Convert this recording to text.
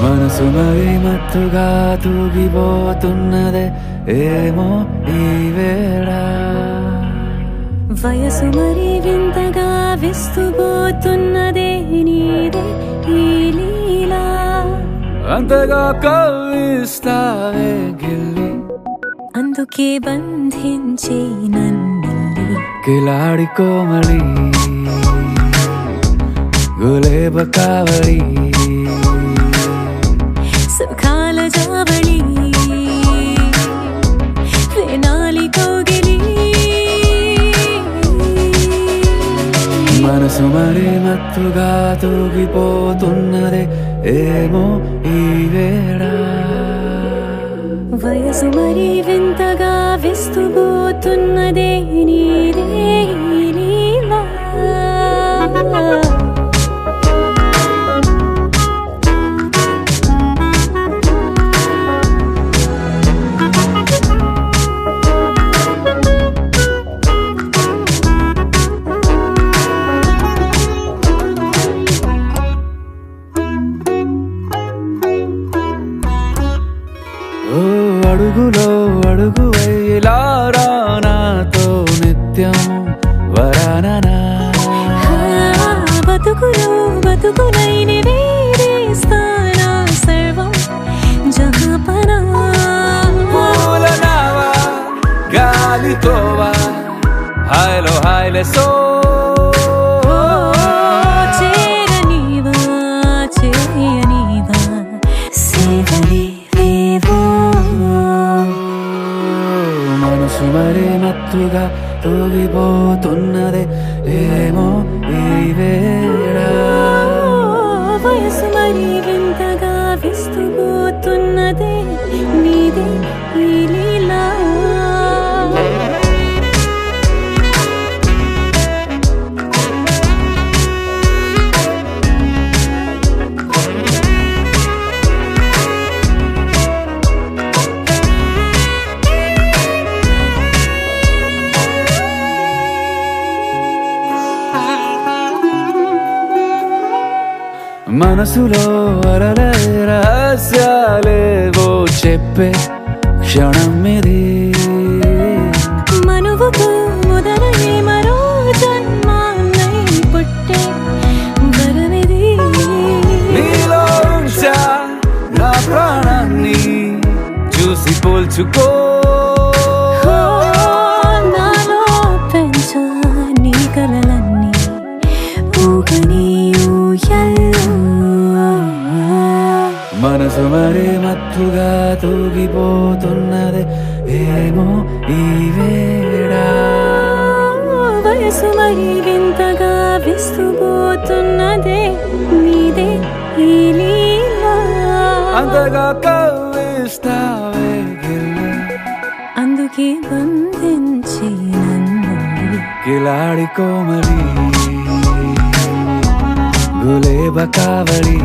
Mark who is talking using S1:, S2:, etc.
S1: మనసు మరి మత్తుగా తూగిపోతున్నదే ఏమో ఈ వేళ
S2: వయసు మరి వింతగా విస్తుపోతున్నదే నీదే ఈ లీలా
S1: అంతగా కవ్విస్తావే గిల్లి
S2: అందుకే బంధించి నన్నిల్లి
S1: కిలాడి కోమలి గులేబ కావడి
S2: సుఖాల జావళి వేనాలి కోగిలి
S1: మనసు మరి మత్తుగా తూగిపోతున్నదే ఏమో ఈ వేళ
S2: వయసు మరి వింతగా విస్తుపోతున్నదే నీదే ఈ లీలా
S1: ఓ అడుగులో అడుగు వేలారా నాతో నిత్యం వరాననా
S2: బతుకులో బతుకులైన వేరేస్తానా సర్వం జహాపనా
S1: పూలనావా గాలితోవా హాయ్లో హాయ్లే సో
S2: చేరనీవా చేయనీవా సేవలే
S1: మనసు మరి మత్తుగా తూగిపోతున్నదే ఏమో ఈ వేళ
S2: వయసు మరి వింతగా విస్తుపోతున్నదే నీదే ఈ లీలా
S1: మనసులో అరలే రహస్యాలేవో చెప్పే క్షణం ఇది
S2: మనువుకు మొదలై మరో జన్మాన్నై పుట్టే వరమిది
S1: నీలో ఉంచా నా ప్రాణాన్ని చూసి పోల్చుకో
S2: నాలో పెంచా నీ కలలన్నీ ఊగని ఊయల్లో
S1: మనసు మరి మత్తుగా తూగిపోతున్నదే ఏమో ఈ వేళ
S2: వయసు మరి వింతగా విస్తుపోతున్నదే నీదే ఈ లీలా
S1: అంతగా కవ్విస్తావే గిల్లి
S2: అందుకే బంధించి నన్ను
S1: కిలాడి కోమలి గులేబ కావడి